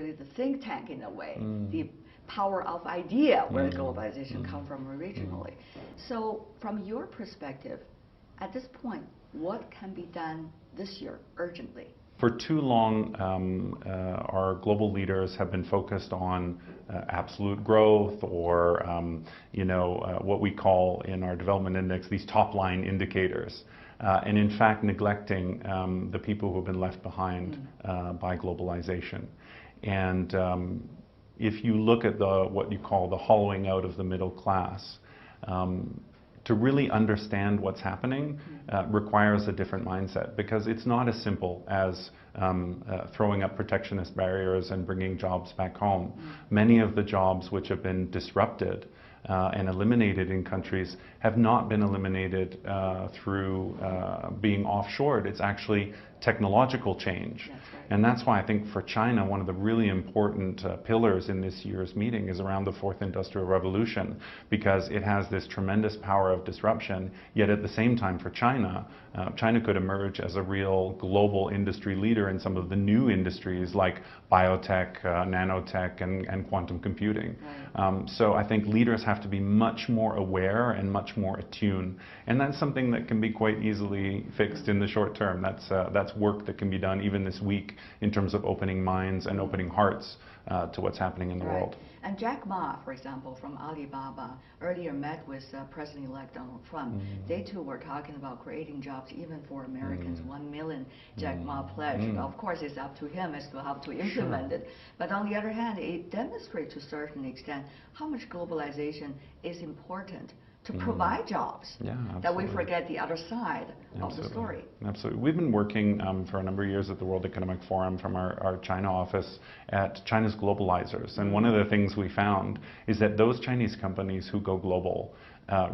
really the think tank in a way, the power of idea where globalization comes from originally. So from your perspective, at this point, what can be done this year urgently? For too long, our global leaders have been focused on absolute growth or, what we call in our development index, these top-line indicators. And in fact, neglecting the people who have been left behind by globalization. And if you look at what you call the hollowing out of the middle class, to really understand what's happening requires a different mindset, because it's not as simple as throwing up protectionist barriers and bringing jobs back home. Many of the jobs which have been disrupted and eliminated in countries have not been eliminated through being offshored. It's actually technological change. That's right. And that's why I think for China, one of the really important pillars in this year's meeting is around the fourth industrial revolution, because it has this tremendous power of disruption, yet at the same time for China, China could emerge as a real global industry leader in some of the new industries like biotech, nanotech, and quantum computing. Right. So I think leaders have to be much more aware and much more attuned, and that's something that can be quite easily fixed in the short term. That's work that can be done even this week in terms of opening minds and opening hearts to what's happening in the world. And Jack Ma, for example, from Alibaba, earlier met with President-elect Donald Trump. They too were talking about creating jobs even for Americans. 1 million Jack Ma pledge. Of course, it's up to him as to how to implement it. But on the other hand, it demonstrates to a certain extent how much globalization is important to provide jobs, that we forget the other side of the story. Absolutely. We've been working for a number of years at the World Economic Forum from our China office at China's globalizers. And one of the things we found is that those Chinese companies who go global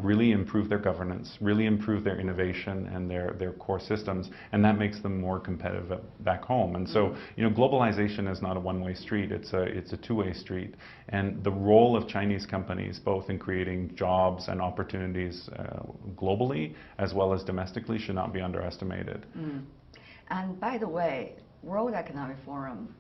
really improve their governance, really improve their innovation and their core systems, and that makes them more competitive back home. And so, globalization is not a one-way street, it's a two-way street. And the role of Chinese companies, both in creating jobs and opportunities globally as well as domestically, should not be underestimated. And by the way, World Economic Forum,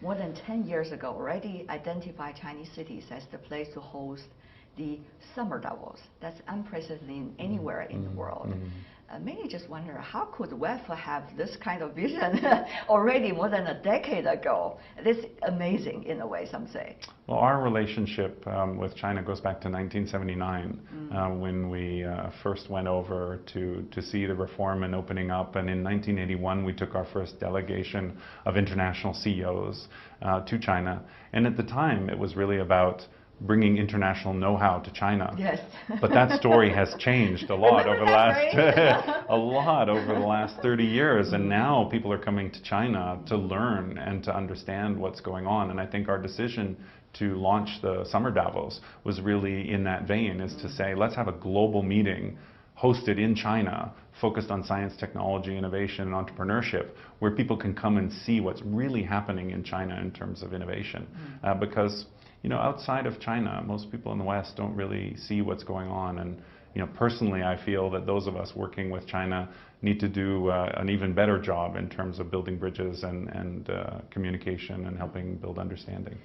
more than 10 years ago, already identified Chinese cities as the place to host the summer Davos. That's unprecedented anywhere in the world. Many just wonder, how could WEF have this kind of vision already more than a decade ago? This is amazing in a way, some say. Well, our relationship with China goes back to 1979, when we first went over to see the reform and opening up. And in 1981, we took our first delegation of international CEOs to China. And at the time, it was really about bringing international know-how to China. Yes. But that story has changed a lot over the last 30 years, and now people are coming to China to learn and to understand what's going on. And I think our decision to launch the Summer Davos was really in that vein, is to say, let's have a global meeting hosted in China, focused on science, technology, innovation, and entrepreneurship, where people can come and see what's really happening in China in terms of innovation. Because outside of China, most people in the West don't really see what's going on. And personally, I feel that those of us working with China need to do an even better job in terms of building bridges and communication and helping build understanding.